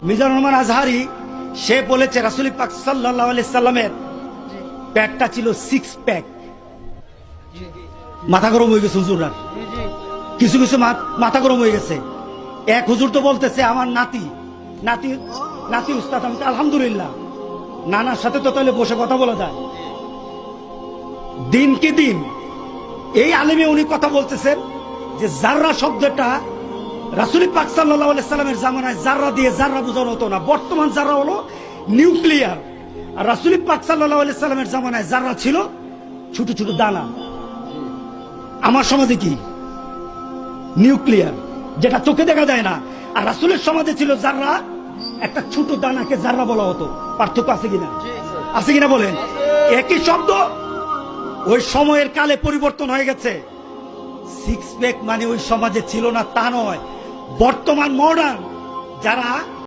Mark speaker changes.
Speaker 1: মিজানুর রহমান আজহারি সে বলেছে রাসূল পাক সাল্লাল্লাহু আলাইহি সাল্লামের প্যাকটা ছিল 6 প্যাক। মাথা গরম হয়ে গেছে হুজুররা, কিছু কিছু মাথা গরম হয়ে গেছে। এক হুজুর তো বলতেছে আমার নাতি নাতি নাতি উস্তাদ। আমি আলহামদুলিল্লাহ, নানার সাথে তো তাহলে বসে কথা বলা যায়। দিন কি দিন এই আলেমে উনি কথা বলতেছেন যে জাররা শব্দটা রাসূল পাক সাল্লাল্লাহু আলাইহি সাল্লামের জামানায় জাররা দিয়ে জাররা বোঝানো হতো না। বর্তমান জাররা হলো নিউক্লিয়ার, আর রাসূল পাক সাল্লাল্লাহু আলাইহি সাল্লামের জামানায় জাররা ছিল ছোট ছোট দানা। আমার সমাজে কি নিউক্লিয়ার, যেটা চোখে দেখা যায় না, আর রাসূলের সমাজে ছিল জাররা, একটা ছোট দানাকে জাররা বলা হতো। পার্থক্য আছে কিনা? আছে কিনা বলেন? একই শব্দ, ওই সময়ের কালে পরিবর্তন হয়ে গেছে। 6 প্যাক মানে ওই সমাজে ছিল না তা নয়। বর্তমান মডার্ন যারা